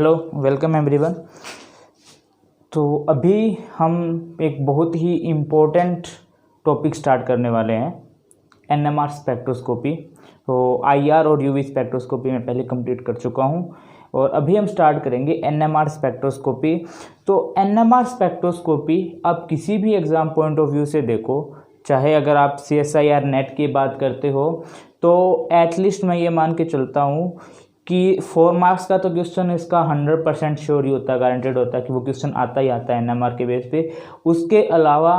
Hello, welcome everyone. तो अभी हम एक बहुत ही इम्पोर्टेंट टॉपिक स्टार्ट करने वाले हैं, एनएमआर स्पेक्ट्रोस्कोपी। तो आईआर और यूवी स्पेक्ट्रोस्कोपी मैं पहले कंप्लीट कर चुका हूं और अभी हम स्टार्ट करेंगे एनएमआर स्पेक्ट्रोस्कोपी। तो एनएमआर स्पेक्ट्रोस्कोपी आप किसी भी एग्ज़ाम पॉइंट ऑफ व्यू से देखो, चाहे अगर आप CSIR नेट की बात करते हो तो एटलीस्ट मैं ये मान के चलता हूँ कि 4 मार्क्स का तो क्वेश्चन इसका 100% श्योर ही होता है, गारंटेड होता है कि वो क्वेश्चन आता ही आता है एनएमआर के बेस पे। उसके अलावा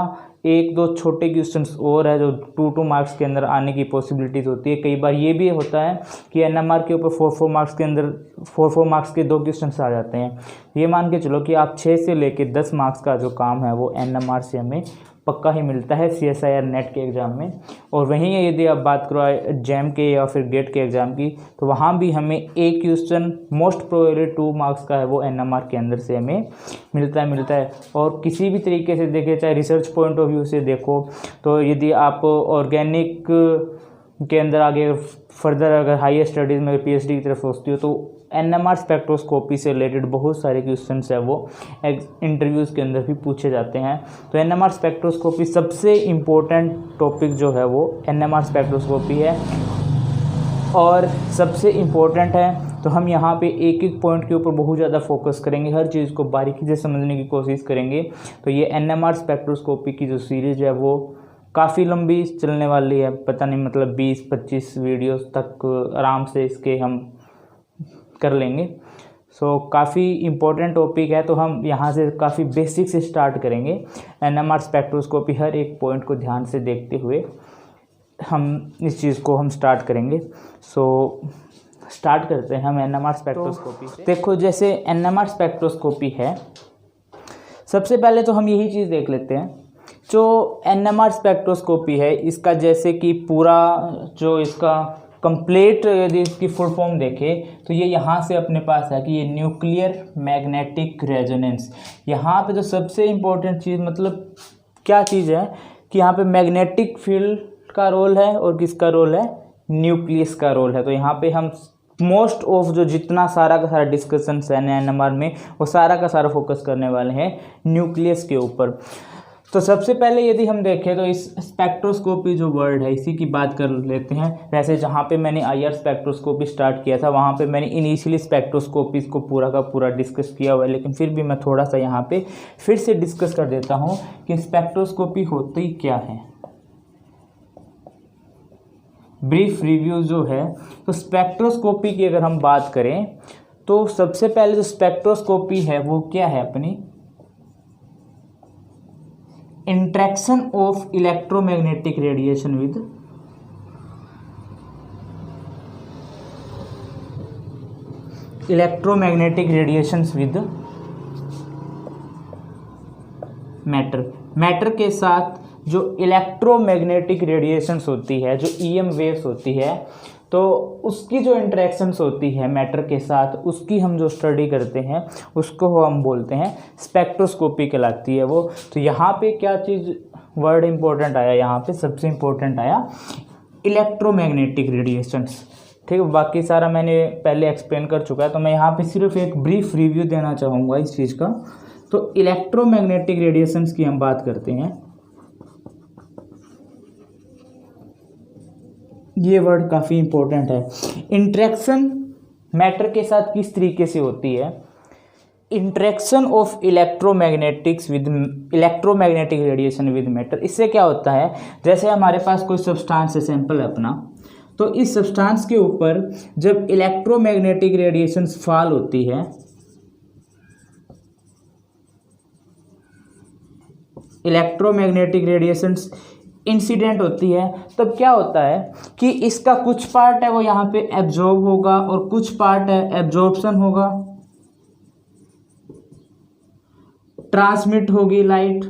एक दो छोटे क्वेश्चंस और है जो 2 मार्क्स के अंदर आने की पॉसिबिलिटीज़ होती है। कई बार ये भी होता है कि एनएमआर के ऊपर 4 मार्क्स के अंदर 4 मार्क्स के 2 क्वेश्चंस आ जाते हैं। ये मान के चलो कि आप 6 से लेके 10 मार्क्स का जो काम है वो एनएमआर से हमें पक्का ही मिलता है CSIR नेट के एग्ज़ाम में। और वहीं यदि आप बात करो जैम के या फिर गेट के एग्ज़ाम की, तो वहाँ भी हमें एक क्वेश्चन मोस्ट प्रोबेबली 2 मार्क्स का है वो एनएमआर के अंदर से हमें मिलता है। और किसी भी तरीके से देखें, चाहे रिसर्च पॉइंट ऑफ व्यू से देखो, तो यदि आप ऑर्गेनिक के अंदर आगे फर्दर अगर हायर स्टडीज़ में PhD की तरफ सोचती हो तो एनएमआर स्पेक्ट्रोस्कोपी से रिलेटेड बहुत सारे क्वेश्चंस है वो इंटरव्यूज़ के अंदर भी पूछे जाते हैं। तो एनएमआर स्पेक्ट्रोस्कोपी सबसे इम्पोर्टेंट टॉपिक जो है वो एनएमआर स्पेक्ट्रोस्कोपी है और सबसे इम्पोर्टेंट है। तो हम यहाँ पे एक एक पॉइंट के ऊपर बहुत ज़्यादा फोकस करेंगे, हर चीज़ को बारीकी से समझने की कोशिश करेंगे। तो ये एनएमआर स्पेक्ट्रोस्कोपी की जो सीरीज़ है वो काफ़ी लंबी चलने वाली है, पता नहीं मतलब 20-25 वीडियोस तक आराम से इसके हम कर लेंगे। सो काफ़ी इम्पोर्टेंट टॉपिक है, तो हम यहाँ से काफ़ी बेसिक से स्टार्ट करेंगे। एनएमआर स्पेक्ट्रोस्कोपी हर एक पॉइंट को ध्यान से देखते हुए हम इस चीज़ को हम स्टार्ट करेंगे। सो स्टार्ट करते हैं हम एनएमआर स्पेक्ट्रोस्कोपी से। देखो, जैसे एनएमआर स्पेक्ट्रोस्कोपी है, सबसे पहले तो हम यही चीज़ देख लेते हैं। जो एनएमआर स्पेक्ट्रोस्कोपी है इसका जैसे कि पूरा जो इसका कंप्लीट यदि इसकी फुल फॉर्म देखें तो ये यहाँ से अपने पास है कि ये न्यूक्लियर मैग्नेटिक रेजोनेंस। यहाँ पे जो सबसे इम्पोर्टेंट चीज़ मतलब क्या चीज़ है कि यहाँ पे मैग्नेटिक फील्ड का रोल है और किसका रोल है, न्यूक्लियस का रोल है। तो यहाँ पे हम मोस्ट ऑफ जो जितना सारा का सारा डिस्कशन है एनएमआर में वो सारा का सारा फोकस करने वाले हैं न्यूक्लियस के ऊपर। तो सबसे पहले यदि हम देखें तो इस स्पेक्ट्रोस्कोपी जो वर्ड है इसी की बात कर लेते हैं। वैसे जहाँ पे मैंने आईआर स्पेक्ट्रोस्कोपी स्टार्ट किया था वहाँ पे मैंने इनिशियली स्पेक्ट्रोस्कोपीज़ को पूरा का पूरा डिस्कस किया हुआ है, लेकिन फिर भी मैं थोड़ा सा यहाँ पे फिर से डिस्कस कर देता हूँ कि स्पेक्ट्रोस्कोपी होती क्या है। ब्रीफ रिव्यू जो है, तो स्पेक्ट्रोस्कोपी की अगर हम बात करें तो सबसे पहले जो स्पेक्ट्रोस्कोपी है वो क्या है अपनी, interaction of electromagnetic radiation with electromagnetic radiations with matter के साथ जो इलेक्ट्रोमैग्नेटिक रेडिएशंस होती है, जो EM वेव्स होती है, तो उसकी जो इंटरेक्शंस होती है मैटर के साथ, उसकी हम जो स्टडी करते हैं उसको हम बोलते हैं स्पेक्ट्रोस्कोपी कहलाती है वो। तो यहाँ पे क्या चीज़ वर्ड इंपॉर्टेंट आया, यहाँ पे सबसे इम्पोर्टेंट आया इलेक्ट्रोमैग्नेटिक रेडिएशंस। ठीक है, बाकी सारा मैंने पहले एक्सप्लेन कर चुका है, तो मैं यहाँ पे सिर्फ एक ब्रीफ रिव्यू देना चाहूँगा इस चीज़ का। तो इलेक्ट्रोमैग्नेटिक रेडिएशंस की हम बात करते हैं, ये वर्ड काफ़ी इंपॉर्टेंट है। इंटरेक्शन मैटर के साथ किस तरीके से होती है, interaction of electromagnetics with electromagnetic radiation with matter. इससे क्या होता है, जैसे हमारे पास कोई सब्सटेंस है, सैंपल है अपना, तो इस सब्सटेंस के ऊपर जब इलेक्ट्रोमैग्नेटिक रेडिएशंस फॉल होती है, इलेक्ट्रोमैग्नेटिक रेडिएशंस इंसिडेंट होती है, तब क्या होता है कि इसका कुछ पार्ट है वो यहाँ पे एब्जॉर्ब होगा और कुछ पार्ट है एब्जॉर्प्शन होगा, ट्रांसमिट होगी लाइट,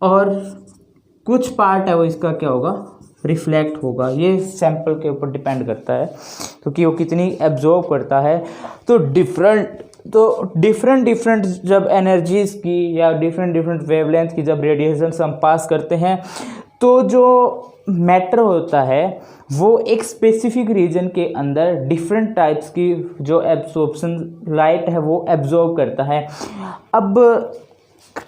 और कुछ पार्ट है वो इसका क्या होगा, रिफ्लेक्ट होगा। ये सैंपल के ऊपर डिपेंड करता है क्योंकि वो कितनी एब्जॉर्ब करता है। तो डिफरेंट जब एनर्जीज की या डिफरेंट वेवलेंथ की जब रेडिएशंस हम पास करते हैं तो जो मैटर होता है वो एक स्पेसिफिक रीजन के अंदर डिफरेंट टाइप्स की जो एब्जॉर्प्शन लाइट है वो एब्जॉर्ब करता है। अब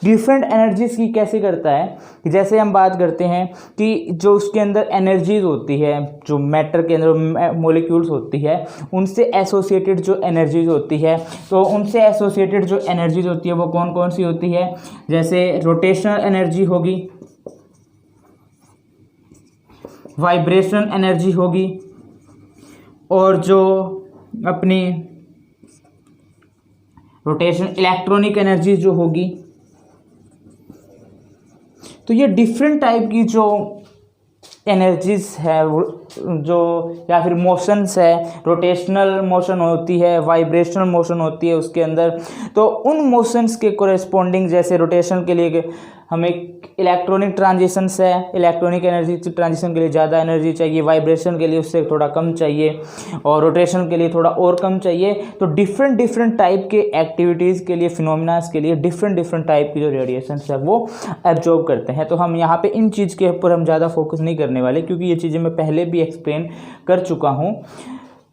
डिफरेंट एनर्जीज की कैसे करता है कि जैसे हम बात करते हैं कि जो उसके अंदर एनर्जीज होती है, जो मैटर के अंदर मॉलिक्यूल्स होती है, उनसे एसोसिएटेड जो एनर्जीज होती है, तो उनसे एसोसिएटेड जो एनर्जीज होती है वो कौन कौन सी होती है? जैसे रोटेशनल एनर्जी होगी, वाइब्रेशनल एनर्जी होगी, और जो अपनी रोटेशन इलेक्ट्रॉनिक एनर्जी जो होगी। तो ये डिफरेंट टाइप की जो एनर्जीज है जो या फिर मोशंस है, रोटेशनल मोशन होती है, वाइब्रेशनल मोशन होती है उसके अंदर, तो उन मोशंस के कोरेस्पॉन्डिंग, जैसे रोटेशन के लिए हमें इलेक्ट्रॉनिक ट्रांजिशंस है, इलेक्ट्रॉनिक एनर्जी ट्रांजिशन के लिए ज़्यादा एनर्जी चाहिए, वाइब्रेशन के लिए उससे थोड़ा कम चाहिए, और रोटेशन के लिए थोड़ा और कम चाहिए। तो डिफरेंट टाइप के एक्टिविटीज़ के लिए, फिनोमिनास के लिए डिफरेंट टाइप की जो रेडिएशंस है वो एब्जॉर्ब करते हैं। तो हम यहाँ पे इन चीज़ के ऊपर हम ज़्यादा फोकस नहीं करने वाले, क्योंकि ये चीज़ें मैं पहले भी एक्सप्लेन कर चुका हूँ।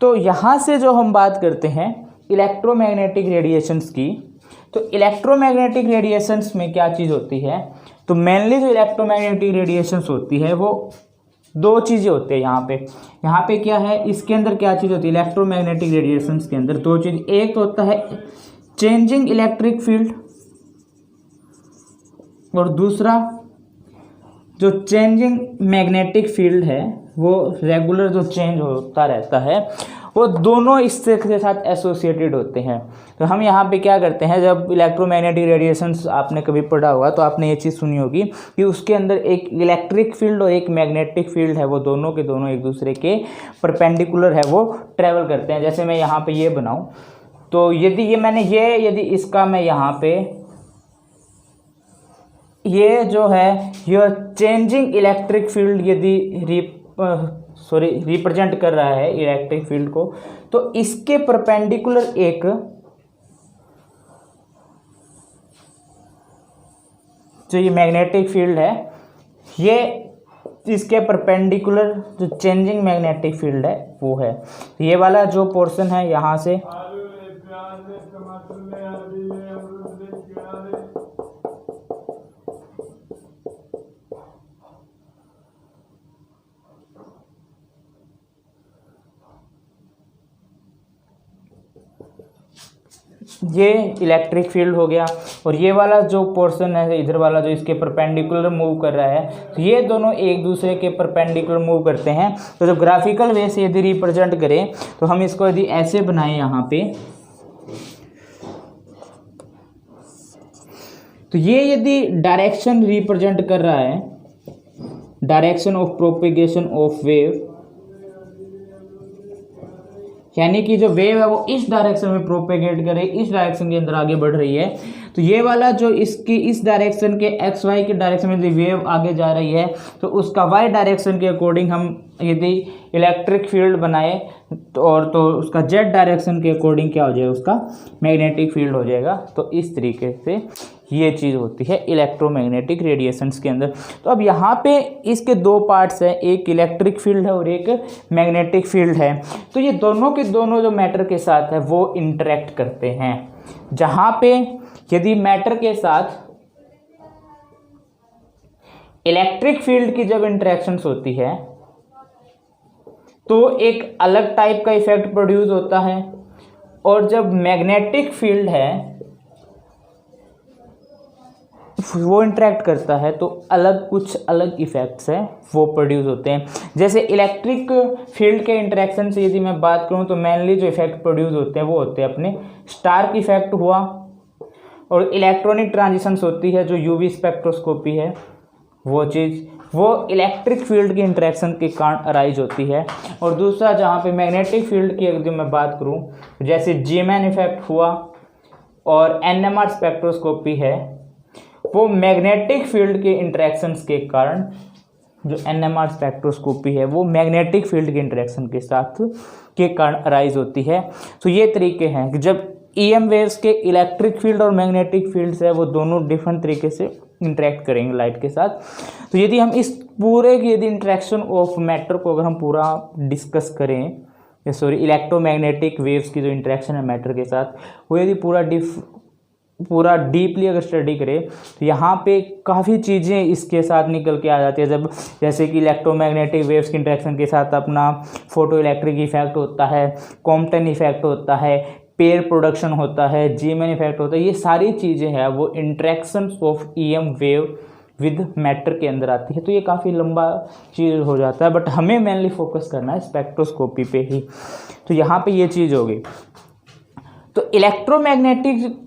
तो यहाँ से जो हम बात करते हैं इलेक्ट्रोमैग्नेटिक रेडिएशंस की, तो इलेक्ट्रोमैग्नेटिक रेडिएशंस में क्या चीज़ होती है? तो मेनली जो इलेक्ट्रोमैग्नेटिक रेडिएशंस होती है वो दो चीज़ें होती है। यहाँ पे क्या है, इसके अंदर क्या चीज़ होती है? इलेक्ट्रोमैग्नेटिक रेडिएशंस के अंदर दो चीज़, एक तो होता है चेंजिंग इलेक्ट्रिक फील्ड, और दूसरा जो चेंजिंग मैग्नेटिक फील्ड है वो रेगुलर जो चेंज होता रहता है, वो दोनों इससे के साथ एसोसिएटेड होते हैं। तो हम यहाँ पे क्या करते हैं, जब इलेक्ट्रोमैग्नेटिक रेडिएशंस आपने कभी पढ़ा होगा तो आपने ये चीज़ सुनी होगी कि उसके अंदर एक इलेक्ट्रिक फील्ड और एक मैग्नेटिक फील्ड है, वो दोनों के दोनों एक दूसरे के परपेंडिकुलर है, वो ट्रेवल करते हैं। जैसे मैं यहाँ पे ये बनाऊँ, तो यदि इसका मैं यहाँ पे ये जो है ये चेंजिंग इलेक्ट्रिक फील्ड यदि रिप्रेजेंट कर रहा है इलेक्ट्रिक फील्ड को, तो इसके परपेंडिकुलर एक जो ये मैग्नेटिक फील्ड है, ये इसके परपेंडिकुलर जो चेंजिंग मैग्नेटिक फील्ड है वो है। ये वाला जो पोर्शन है यहाँ से ये इलेक्ट्रिक फील्ड हो गया, और ये वाला जो पोर्शन है इधर वाला जो इसके परपेंडिकुलर मूव कर रहा है, तो ये दोनों एक दूसरे के परपेंडिकुलर मूव करते हैं। तो जब ग्राफिकल वे से यदि रिप्रेजेंट करें तो हम इसको यदि ऐसे बनाएं यहाँ पे, तो ये यदि डायरेक्शन रिप्रेजेंट कर रहा है, direction of propagation of wave, यानी कि जो वेव है वो इस डायरेक्शन में प्रोपेगेट कर रही है, इस डायरेक्शन के अंदर आगे बढ़ रही है, तो ये वाला जो इसकी इस डायरेक्शन के एक्स वाई के डायरेक्शन में यदि वेव आगे जा रही है, तो उसका वाई डायरेक्शन के अकॉर्डिंग हम यदि इलेक्ट्रिक फील्ड बनाए तो उसका जेड डायरेक्शन के अकॉर्डिंग क्या हो जाएगा, उसका मैग्नेटिक फील्ड हो जाएगा। तो इस तरीके से ये चीज़ होती है इलेक्ट्रोमैग्नेटिक रेडिएशंस के अंदर। तो अब यहाँ पे इसके दो पार्ट्स हैं, एक इलेक्ट्रिक फील्ड है और एक मैग्नेटिक फील्ड है। तो ये दोनों के दोनों जो मैटर के साथ है वो इंटरेक्ट करते हैं। जहाँ पे यदि मैटर के साथ इलेक्ट्रिक फील्ड की जब इंटरेक्शंस होती है तो एक अलग टाइप का इफेक्ट प्रोड्यूस होता है, और जब मैग्नेटिक फील्ड है वो इंटरेक्ट करता है तो कुछ अलग इफेक्ट्स हैं वो प्रोड्यूस होते हैं। जैसे इलेक्ट्रिक फील्ड के इंटरेक्शन से यदि मैं बात करूं तो मेनली जो इफेक्ट प्रोड्यूस होते हैं वो होते हैं अपने स्टार्क इफेक्ट हुआ, और इलेक्ट्रॉनिक ट्रांजिशंस होती है जो यूवी स्पेक्ट्रोस्कोपी है, वो चीज़ वो इलेक्ट्रिक फील्ड की इंटरेक्शन के कारण अराइज होती है। और दूसरा जहाँ पे मैग्नेटिक फील्ड की यदि मैं बात करूँ, जैसे जीमैन इफेक्ट हुआ और एनएमआर स्पेक्ट्रोस्कोपी है, वो मैग्नेटिक फील्ड के इंटरेक्शंस के कारण, जो एनएमआर स्पेक्ट्रोस्कोपी है वो मैग्नेटिक फील्ड के इंटरेक्शन के साथ के कारण अराइज होती है। तो ये तरीके हैं कि जब EM वेव्स के इलेक्ट्रिक फील्ड और मैग्नेटिक फील्ड्स है वो दोनों डिफरेंट तरीके से इंटरेक्ट करेंगे लाइट के साथ। तो यदि हम इस पूरे की यदि इंटरेक्शन ऑफ मैटर को अगर हम पूरा डिस्कस करें, इलेक्ट्रोमैग्नेटिक वेव्स की जो इंटरेक्शन है मैटर के साथ, वो यदि पूरा डीपली अगर स्टडी करें तो यहाँ पे काफ़ी चीज़ें इसके साथ निकल के आ जाती है। जब जैसे कि इलेक्ट्रोमैग्नेटिक वेव्स की इंटरेक्शन के साथ अपना फोटो इलेक्ट्रिक इफेक्ट होता है, कॉम्पटन इफेक्ट होता है, पेयर प्रोडक्शन होता है, जीमैन इफेक्ट होता है, ये सारी चीज़ें हैं वो interaction of EM wave with matter के अंदर आती है। तो ये काफ़ी लंबा चीज़ हो जाता है, बट हमें मेनली फोकस करना है स्पेक्ट्रोस्कोपी पे ही। तो यहाँ पे ये चीज़ होगी। तो इलेक्ट्रोमैग्नेटिक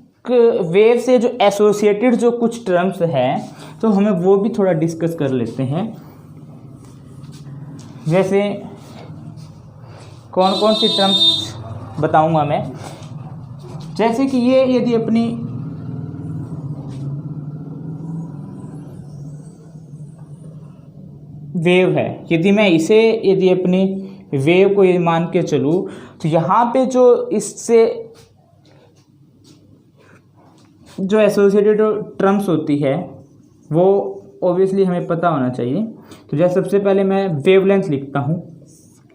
वेव से जो एसोसिएटेड जो कुछ टर्म्स हैं तो हमें वो भी थोड़ा डिस्कस कर लेते हैं। जैसे कौन कौन सी टर्म्स बताऊंगा मैं, जैसे कि ये यदि अपनी वेव है, यदि अपनी वेव को ये मान के चलूँ तो यहाँ पे जो इससे जो एसोसिएटेड टर्म्स होती है वो ऑब्वियसली हमें पता होना चाहिए। तो जैसे सबसे पहले मैं वेवलेंथ लिखता हूँ,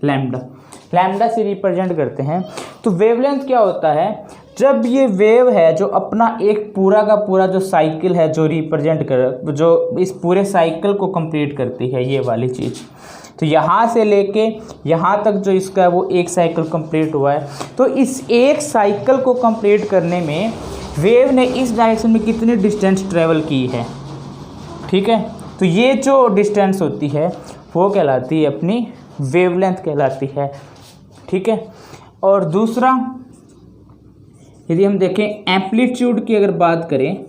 लैम्डा से रिप्रेजेंट करते हैं। तो वेवलेंथ क्या होता है, जब ये वेव है जो अपना एक पूरा का पूरा जो साइकिल है जो जो इस पूरे साइकिल को कंप्लीट करती है, ये वाली चीज़। तो यहाँ से लेके यहाँ तक जो इसका है वो एक साइकिल कंप्लीट हुआ है। तो इस एक साइकिल को कंप्लीट करने में वेव ने इस डायरेक्शन में कितनी डिस्टेंस ट्रेवल की है, ठीक है। तो ये जो डिस्टेंस होती है वो कहलाती है अपनी वेवलेंथ कहलाती है, ठीक है। और दूसरा यदि हम देखें एम्पलीट्यूड की अगर बात करें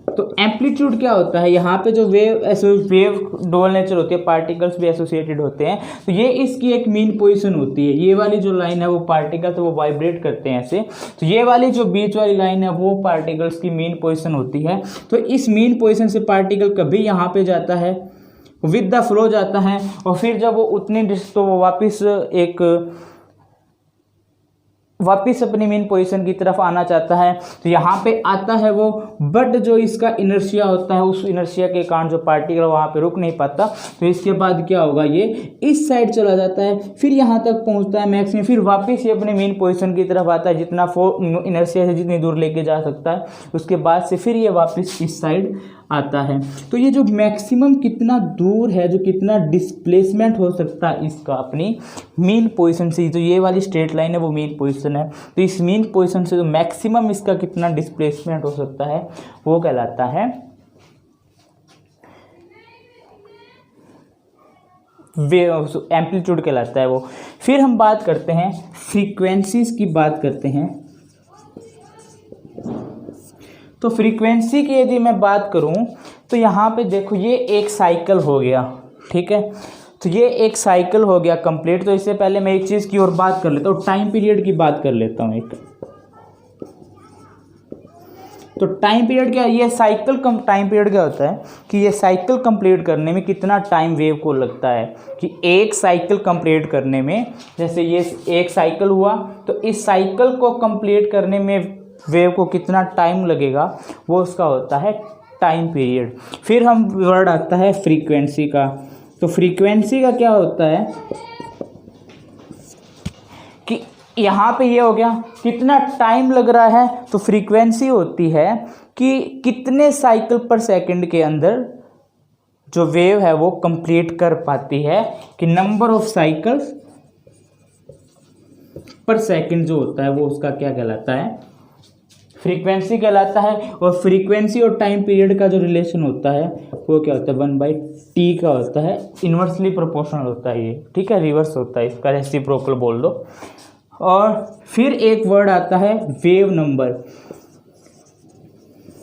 तो एम्पलीट्यूड क्या होता है, यहाँ पे जो वेव डबल नेचर होती है, पार्टिकल्स भी एसोसिएटेड होते हैं। तो ये इसकी एक मीन पोजीशन होती है। ये वाली जो लाइन है वो पार्टिकल्स तो वो वाइब्रेट करते हैं ऐसे, तो ये वाली जो बीच वाली लाइन है वो पार्टिकल्स की मीन पोजीशन होती है। तो इस मीन पोजीशन से पार्टिकल कभी यहाँ पे जाता है, विद द फ्लो जाता है, और फिर जब वो उतनी तो वो वापस अपनी मेन पोजीशन की तरफ आना चाहता है तो यहाँ पे आता है वो, बट जो इसका इनर्शिया होता है उस इनर्शिया के कारण जो पार्टिकल वहाँ पे रुक नहीं पाता। तो इसके बाद क्या होगा, ये इस साइड चला जाता है, फिर यहाँ तक पहुँचता है मैक्सिमम, फिर वापस ये अपने मेन पोजीशन की तरफ आता है जितना इनर्शिया से जितनी दूर लेके जा सकता है, उसके बाद से फिर ये वापस इस साइड आता है। तो ये जो मैक्सिमम कितना दूर है, जो कितना डिस्प्लेसमेंट हो सकता है इसका अपनी मेन पोजीशन से, तो ये वाली स्ट्रेट लाइन है वो मेन पोजीशन है। तो इस मेन पोजीशन से जो मैक्सिमम इसका कितना डिस्प्लेसमेंट हो सकता है वो कहलाता है एम्पलीट्यूड कहलाता है वो। फिर हम बात करते हैं फ्रीक्वेंसीज की बात करते हैं। तो फ्रीक्वेंसी की यदि मैं बात करूं तो यहाँ पे देखो ये एक साइकिल हो गया, ठीक है। तो ये एक साइकिल हो गया कंप्लीट। तो इससे पहले मैं एक चीज़ की और बात कर लेता हूँ, टाइम पीरियड की बात कर लेता हूँ एक। तो टाइम पीरियड क्या है, ये टाइम पीरियड क्या होता है कि ये साइकिल कंप्लीट करने में कितना टाइम वेव को लगता है, कि एक साइकिल कंप्लीट करने में, जैसे ये एक साइकिल हुआ तो इस साइकिल को कंप्लीट करने में वेव को कितना टाइम लगेगा, वो उसका होता है टाइम पीरियड। फिर हम वर्ड आता है फ्रीक्वेंसी का। तो फ्रीक्वेंसी का क्या होता है कि यहाँ पे ये हो गया कितना टाइम लग रहा है, तो फ्रीक्वेंसी होती है कि कितने साइकिल पर सेकंड के अंदर जो वेव है वो कंप्लीट कर पाती है, कि नंबर ऑफ साइकिल्स पर सेकंड जो होता है वो उसका क्या कहलाता है, फ्रीक्वेंसी कहलाता है। और फ्रीक्वेंसी और टाइम पीरियड का जो रिलेशन होता है वो क्या होता है, 1/t का होता है, इन्वर्सली प्रोपोर्शनल होता है ये, ठीक है, रिवर्स होता है इसका, रेसिप्रोकल बोल दो। और फिर एक वर्ड आता है वेव नंबर।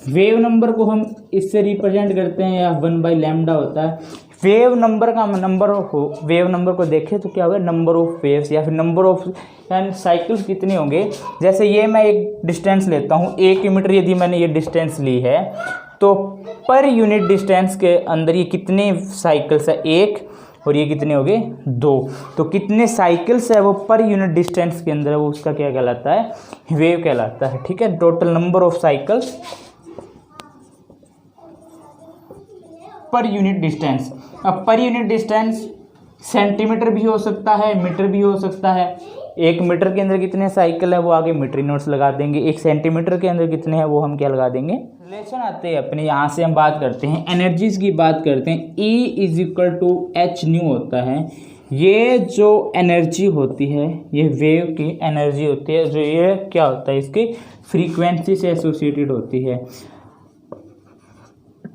वेव नंबर को हम इससे रिप्रेजेंट करते हैं, या 1/λ होता है। वेव नंबर का वेव नंबर को देखें तो क्या होगा, नंबर ऑफ वेव्स, या फिर नंबर ऑफ साइकिल्स कितने होंगे। जैसे ये मैं एक डिस्टेंस लेता हूँ 1 मीटर, यदि मैंने ये डिस्टेंस ली है तो पर यूनिट डिस्टेंस के अंदर ये कितने साइकिल्स है, 1, और ये कितने हो गए 2। तो कितने साइकिल्स है वो पर यूनिट डिस्टेंस के अंदर है, वो उसका क्या कहलाता है, वेव कहलाता है। ठीक है, total number of cycles per unit distance. अब पर यूनिट डिस्टेंस सेंटीमीटर भी हो सकता है, मीटर भी हो सकता है। 1 मीटर के अंदर कितने साइकिल है वो आगे मीटर नोट्स लगा देंगे, 1 सेंटीमीटर के अंदर कितने हैं वो हम क्या लगा देंगे, रिलेशन आते हैं अपने। यहाँ से हम बात करते हैं एनर्जीज की, बात करते हैं E = H न्यू होता है। ये जो एनर्जी होती है ये वेव की एनर्जी होती है, जो ये क्या होता है इसकी फ्रीक्वेंसी से एसोसिएटेड होती है।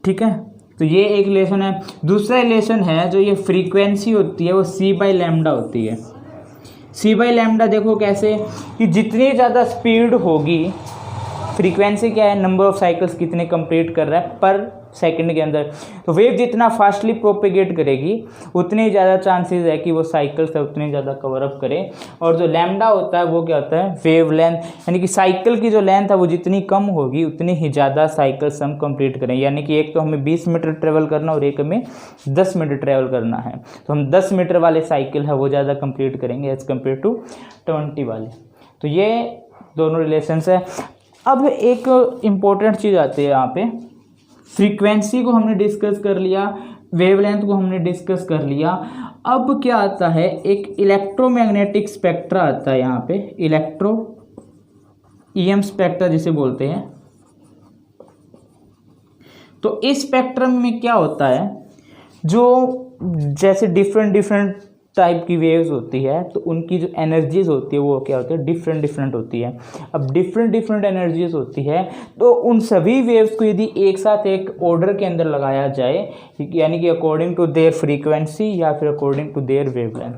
ठीक है, तो ये एक रिलेशन है। दूसरा रिलेशन है जो ये फ्रीक्वेंसी होती है वो c/λ होती है। c/λ देखो कैसे, कि जितनी ज़्यादा स्पीड होगी, फ्रीक्वेंसी क्या है, नंबर ऑफ साइकिल्स कितने कंप्लीट कर रहा है पर सेकंड के अंदर, तो वेव जितना फास्टली प्रोपेगेट करेगी उतनी ज़्यादा चांसेस है कि वो साइकिल्स है उतनी ज़्यादा कवर अप करे। और जो लैम्डा होता है वो क्या होता है, वेव लेंथ, यानी कि साइकिल की जो लेंथ है वो जितनी कम होगी उतनी ही ज़्यादा साइकिल्स हम कंप्लीट करें। यानी कि एक तो हमें 20 मीटर ट्रेवल करना और एक हमें 10 मीटर ट्रेवल करना है, तो हम 10 मीटर वाले साइकिल है वो ज़्यादा कंप्लीट करेंगे एज़ कम्पेयर टू 20 वाले। तो ये दोनों रिलेशंस है। अब एक इम्पोर्टेंट चीज़ आती है यहाँ पे, फ्रीक्वेंसी को हमने डिस्कस कर लिया, वेवलेंथ को हमने डिस्कस कर लिया। अब क्या आता है, एक इलेक्ट्रोमैग्नेटिक स्पेक्ट्रा आता है यहाँ पे, इलेक्ट्रो EM स्पेक्ट्रा जिसे बोलते हैं। तो इस स्पेक्ट्रम में क्या होता है, जो जैसे डिफरेंट टाइप की वेव्स होती है तो उनकी जो एनर्जीज होती है वो क्या होती है, डिफरेंट होती है। अब डिफरेंट एनर्जीज होती है तो उन सभी वेव्स को यदि एक साथ एक ऑर्डर के अंदर लगाया जाए, यानी कि अकॉर्डिंग टू देयर फ्रीक्वेंसी या फिर अकॉर्डिंग टू देयर वेवलेंथ,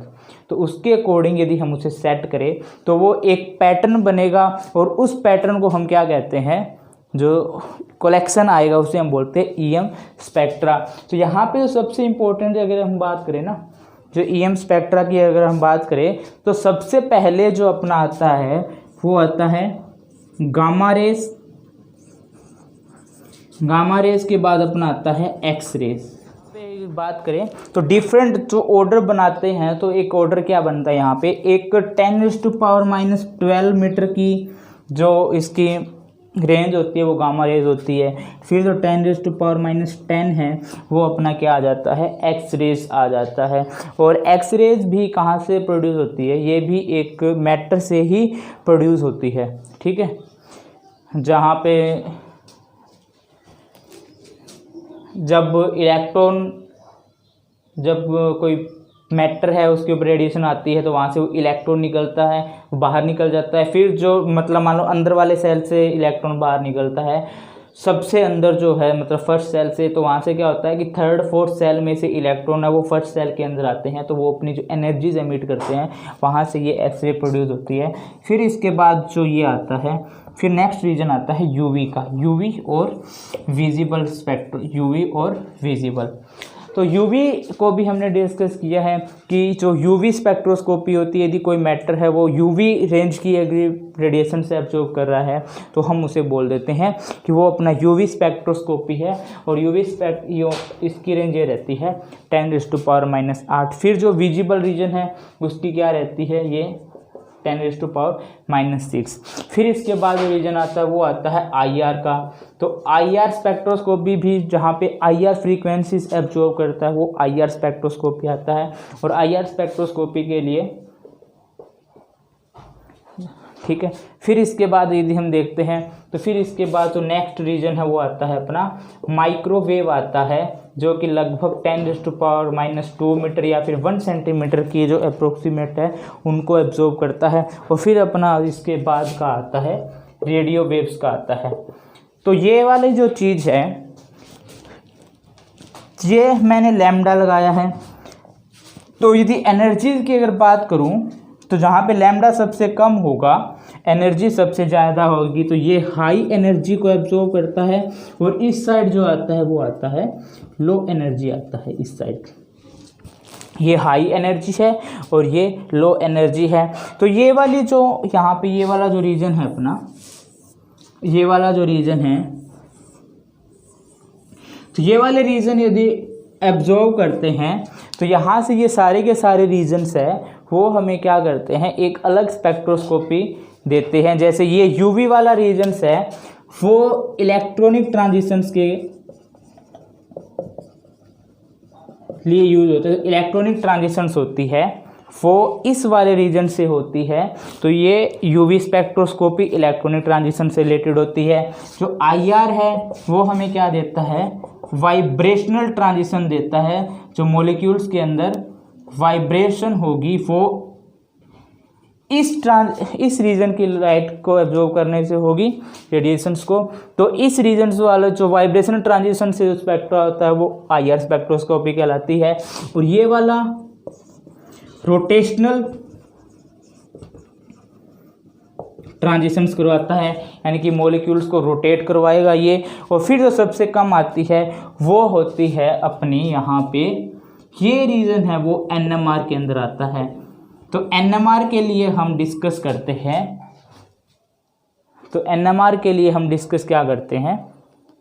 तो उसके अकॉर्डिंग यदि हम उसे सेट करें तो वो एक पैटर्न बनेगा। और उस पैटर्न को हम क्या कहते हैं, जो कलेक्शन आएगा उसे हम बोलते हैं EM स्पेक्ट्रा। तो यहाँ पे जो सबसे इम्पोर्टेंट अगर हम बात करें ना, जो EM स्पेक्ट्रा की अगर हम बात करें तो सबसे पहले जो अपना आता है वो आता है गामा रेस, गामा रेस के बाद अपना आता है एक्स रेस। बात करें तो डिफरेंट जो ऑर्डर बनाते हैं, तो एक ऑर्डर क्या बनता है यहाँ पे, एक 10⁻⁻12 मीटर की जो इसकी रेंज होती है वो गामा रेज होती है। फिर जो 10⁻⁻10 है वो अपना क्या आ जाता है, एक्स रेज आ जाता है। और एक्स रेज भी कहाँ से प्रोड्यूस होती है, ये भी एक मैटर से ही प्रोड्यूस होती है। ठीक है, जहाँ पे जब कोई मैटर है उसके ऊपर रेडिएशन आती है तो वहाँ से वो इलेक्ट्रॉन निकलता है, वो बाहर निकल जाता है। फिर जो मतलब मान लो अंदर वाले सेल से इलेक्ट्रॉन बाहर निकलता है, सबसे अंदर जो है मतलब फर्स्ट सेल से, तो वहाँ से क्या होता है कि 3rd 4th सेल में से इलेक्ट्रॉन है वो फर्स्ट सेल के अंदर आते हैं, तो वो अपनी जो एनर्जीज एमिट करते हैं, वहाँ से ये एक्सरे प्रोड्यूस होती है। फिर इसके बाद जो ये आता है, फिर नेक्स्ट रीजन आता है यूवी का, यूवी और विजिबल स्पेक्ट्रम, यूवी और विजिबल। तो यूवी को भी हमने डिस्कस किया है कि जो यूवी स्पेक्ट्रोस्कोपी होती है, यदि कोई मैटर है वो यूवी रेंज की रेडिएशन से एब्जॉर्ब कर रहा है तो हम उसे बोल देते हैं कि वो अपना यूवी स्पेक्ट्रोस्कोपी है। और इसकी रेंज ये रहती है 10⁻⁻8। फिर जो विजिबल रीजन है उसकी क्या रहती है, ये 10⁻⁻6। फिर इसके बाद जो रीजन आता है वो आता है IR का। तो IR स्पेक्ट्रोस्कोपी भी, जहाँ पे IR फ्रीक्वेंसीज एब्जॉर्ब करता है, वो IR स्पेक्ट्रोस्कोपी आता है। और IR स्पेक्ट्रोस्कोपी के लिए ठीक है, फिर इसके बाद यदि हम देखते हैं तो फिर इसके बाद जो नेक्स्ट रीजन है वो आता है अपना माइक्रोवेव आता है, जो कि लगभग 10⁻⁻2 मीटर या फिर 1 सेंटीमीटर की जो अप्रोक्सीमेट है उनको एब्जॉर्ब करता है। और फिर अपना इसके बाद का आता है रेडियो वेव्स का आता है। तो ये वाली जो चीज़ है ये मैंने लैम्डा लगाया है। तो यदि एनर्जी की अगर बात करूं तो जहाँ पे लैम्डा सबसे कम होगा एनर्जी सबसे ज़्यादा होगी, तो ये हाई एनर्जी को एब्जॉर्ब करता है। और इस साइड जो आता है वो आता है लो एनर्जी आता है। इस साइड ये हाई एनर्जी है और ये लो एनर्जी है। तो ये वाली जो यहाँ पे ये वाला जो रीजन है अपना, ये वाला जो रीजन है, तो ये वाले रीजन यदि एब्जॉर्ब करते हैं तो यहाँ से ये सारे के सारे रीजन्स है वो हमें क्या करते हैं, एक अलग स्पेक्ट्रोस्कोपी देते हैं। जैसे ये यूवी वाला रीजन्स है वो इलेक्ट्रॉनिक ट्रांजिशंस के लिए यूज होते हैं। इलेक्ट्रॉनिक ट्रांजिशंस होती है वो इस वाले रीजन से होती है, तो ये यूवी स्पेक्ट्रोस्कोपी इलेक्ट्रॉनिक ट्रांजिशन से रिलेटेड होती है। जो आईआर है वो हमें क्या देता है, वाइब्रेशनल ट्रांजिशन देता है। जो मॉलिक्यूल्स के अंदर वाइब्रेशन होगी वो इस रीजन की लाइट को एब्जॉर्ब करने से होगी, रेडिएशंस को। तो इस रीजन वाला जो वाइब्रेशनल ट्रांजिशन से जो स्पेक्ट्रा होता है वो आईआर स्पेक्ट्रोस्कोपी कहलाती है। और ये वाला रोटेशनल ट्रांजिशंस करवाता है, यानी कि मॉलिक्यूल्स को रोटेट करवाएगा ये। और फिर जो सबसे कम आती है वो होती है अपनी यहाँ पे, ये रीजन है वो एनएमआर के अंदर आता है। तो एनएमआर के लिए हम डिस्कस करते हैं, तो एनएमआर के लिए हम डिस्कस क्या करते हैं,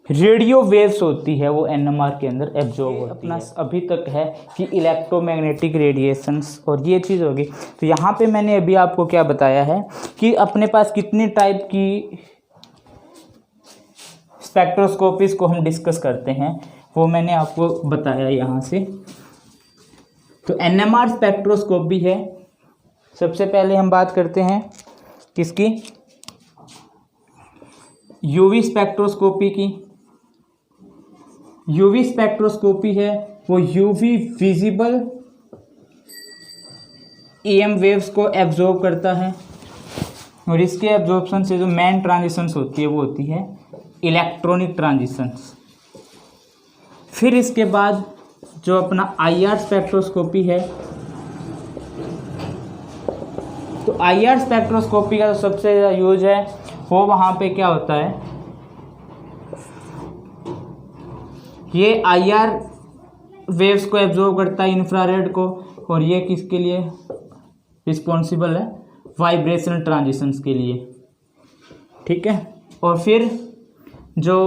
रेडियो वेव्स होती है वो एनएमआर के अंदर एब्जॉर्ब होती अपना है। अभी तक है कि इलेक्ट्रोमैग्नेटिक रेडिएशंस और ये चीज़ होगी। तो यहाँ पे मैंने अभी आपको क्या बताया है कि अपने पास कितने टाइप की स्पेक्ट्रोस्कोपीज को हम डिस्कस करते हैं वो मैंने आपको बताया यहाँ से। तो एनएमआर स्पेक्ट्रोस्कोपी है। सबसे पहले हम बात करते हैं किसकी, यूवी स्पेक्ट्रोस्कोपी की। यूवी स्पेक्ट्रोस्कोपी है वो यूवी विजिबल ईएम वेव्स को एब्जॉर्ब करता है, और इसके एब्जॉर्प्शन से जो मेन ट्रांजिशंस होती है वो होती है इलेक्ट्रॉनिक ट्रांजिशंस। फिर इसके बाद जो अपना आईआर स्पेक्ट्रोस्कोपी है, तो आईआर स्पेक्ट्रोस्कोपी का जो सबसे ज़्यादा यूज है वो वहाँ पे क्या होता है, ये आईआर वेव्स को एब्जॉर्ब करता है इंफ्रारेड को, और ये किसके लिए रिस्पॉन्सिबल है, वाइब्रेशनल ट्रांजिशंस के लिए, ठीक है। और फिर जो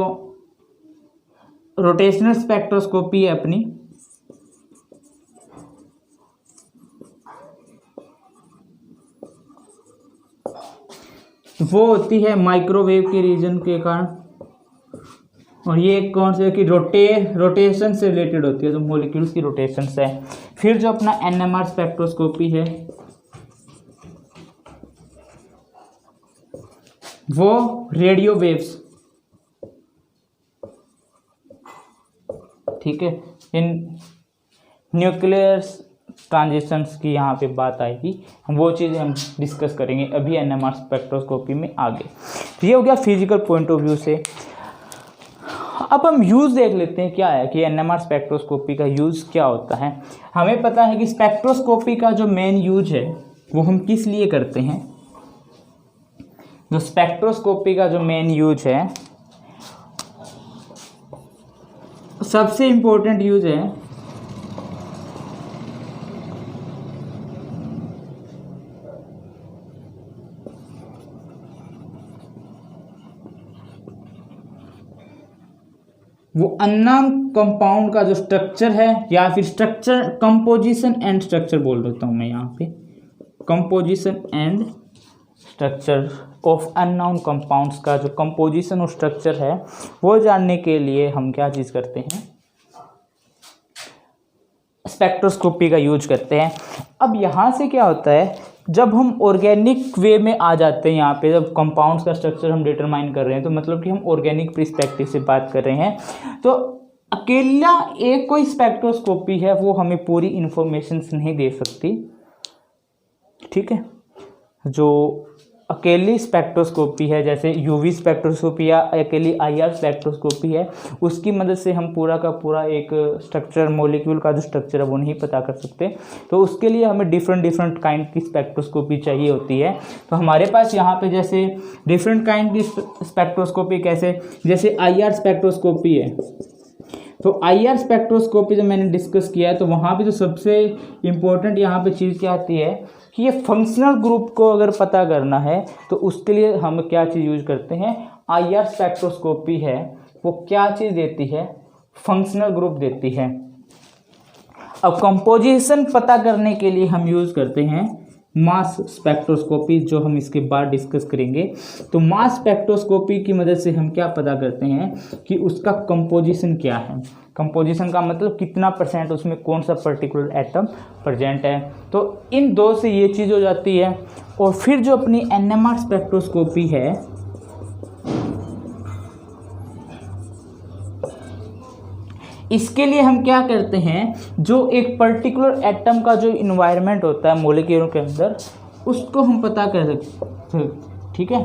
रोटेशनल स्पेक्ट्रोस्कोपी है अपनी, वो होती है माइक्रोवेव के रीजन के कारण, और ये कौन से कि रोटेशन से रिलेटेड होती है, तो मॉलिक्यूल्स की रोटेशन से है। फिर जो अपना एनएमआर स्पेक्ट्रोस्कोपी है वो रेडियो वेव्स, ठीक है, इन न्यूक्लियर ट्रांजिशंस की यहाँ पे बात आएगी, वो चीज़ें हम डिस्कस करेंगे अभी एनएमआर स्पेक्ट्रोस्कोपी में आगे। तो ये हो गया फिजिकल पॉइंट ऑफ व्यू से। अब हम यूज़ देख लेते हैं क्या है कि एनएमआर स्पेक्ट्रोस्कोपी का यूज़ क्या होता है। हमें पता है कि स्पेक्ट्रोस्कोपी का जो मेन यूज है वो हम किस लिए करते हैं। जो स्पेक्ट्रोस्कोपी का जो मेन यूज है, सबसे इम्पोर्टेंट यूज है वो अननोन कंपाउंड का जो स्ट्रक्चर है, या फिर स्ट्रक्चर कंपोजिशन एंड स्ट्रक्चर बोल देता हूँ मैं यहाँ पे, composition and structure of unknown compounds का जो कंपोजिशन और स्ट्रक्चर है वो जानने के लिए हम क्या चीज़ करते हैं, स्पेक्ट्रोस्कोपी का यूज करते हैं। अब यहाँ से क्या होता है, जब हम ऑर्गेनिक वे में आ जाते हैं, यहाँ पे जब कंपाउंड्स का स्ट्रक्चर हम डिटरमाइन कर रहे हैं, तो मतलब कि हम ऑर्गेनिक पर्सपेक्टिव से बात कर रहे हैं। तो अकेला एक कोई स्पेक्ट्रोस्कोपी है वो हमें पूरी इंफॉर्मेशन नहीं दे सकती, ठीक है। जो अकेली स्पेक्ट्रोस्कोपी है, जैसे यूवी स्पेक्ट्रोस्कोपी या अकेली आईआर स्पेक्ट्रोस्कोपी है, उसकी मदद से हम पूरा का पूरा एक स्ट्रक्चर, मॉलिक्यूल का जो स्ट्रक्चर है वो नहीं पता कर सकते। तो उसके लिए हमें डिफरेंट काइंड की स्पेक्ट्रोस्कोपी चाहिए होती है। तो हमारे पास यहाँ पे जैसे डिफरेंट काइंड की स्पेक्ट्रोस्कोपी कैसे, जैसे आईआर स्पेक्ट्रोस्कोपी है, तो आईआर स्पेक्ट्रोस्कोपी जो मैंने डिस्कस किया है, तो वहाँ पे जो सबसे इम्पोर्टेंट यहाँ पे चीज़ क्या आती है कि ये फंक्शनल ग्रुप को अगर पता करना है तो उसके लिए हम क्या चीज़ यूज करते हैं, आईआर स्पेक्ट्रोस्कोपी है वो क्या चीज़ देती है, फंक्शनल ग्रुप देती है। अब कंपोजिशन पता करने के लिए हम यूज़ करते हैं मास स्पेक्ट्रोस्कोपी, जो हम इसके बाद डिस्कस करेंगे। तो मास स्पेक्ट्रोस्कोपी की मदद से हम क्या पता करते हैं कि उसका कंपोजिशन क्या है। कंपोजिशन का मतलब कितना % उसमें कौन सा पर्टिकुलर एटम प्रेजेंट है। तो इन दो से ये चीज़ हो जाती है। और फिर जो अपनी NMR स्पेक्ट्रोस्कोपी है, इसके लिए हम क्या करते हैं, जो एक पर्टिकुलर एटम का जो इन्वायरमेंट होता है मॉलिक्यूल के अंदर, उसको हम पता कर सकते हैं, ठीक है,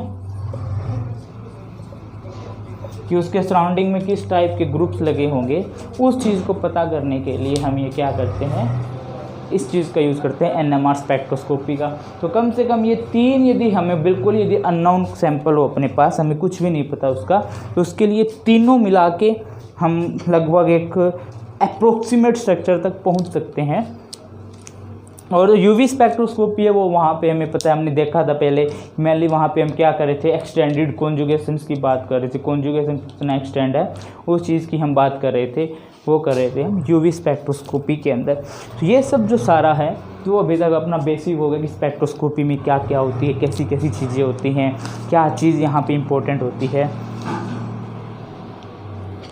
कि उसके सराउंडिंग में किस टाइप के ग्रुप्स लगे होंगे। उस चीज़ को पता करने के लिए हम ये क्या करते हैं, इस चीज़ का यूज़ करते हैं NMR स्पेक्ट्रोस्कोपी का। तो कम से कम ये 3 यदि हमें बिल्कुल यदि अननोन सैंपल हो अपने पास, हमें कुछ भी नहीं पता उसका, तो उसके लिए तीनों मिला के हम लगभग एक अप्रोक्सीमेट स्ट्रक्चर तक पहुंच सकते हैं। और UV स्पेक्ट्रोस्कोपी है वो वहाँ पे हमें पता है, हमने देखा था पहले मेनली वहाँ पे हम क्या कर रहे थे, एक्सटेंडेड कॉन्जुगेशंस की बात कर रहे थे, कॉन्जुगेशन कितना एक्सटेंड है उस चीज़ की हम बात कर रहे थे, वो कर रहे थे हम UV स्पेक्ट्रोस्कोपी के अंदर। तो ये सब जो सारा है तो अभी तक अपना बेसिक होगा कि स्पेक्ट्रोस्कोपी में क्या क्या होती है, कैसी कैसी चीज़ें होती हैं, क्या चीज़ यहाँ पे इम्पोर्टेंट होती है।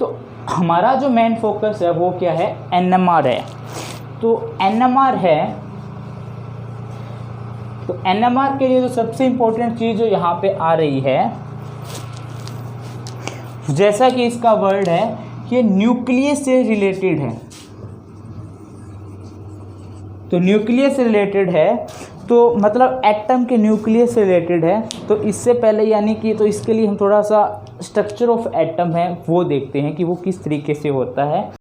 तो हमारा जो मेन फोकस है वो क्या है, NMR है। तो NMR है, तो NMR के लिए जो सबसे इम्पोर्टेंट चीज़ जो यहाँ पे आ रही है, जैसा कि इसका वर्ड है, ये न्यूक्लियस से रिलेटेड है। तो न्यूक्लियस से रिलेटेड है, तो मतलब एटम के न्यूक्लियस से रिलेटेड है। तो इससे पहले यानी कि, तो इसके लिए हम थोड़ा सा स्ट्रक्चर ऑफ एटम है वो देखते हैं कि वो किस तरीके से होता है।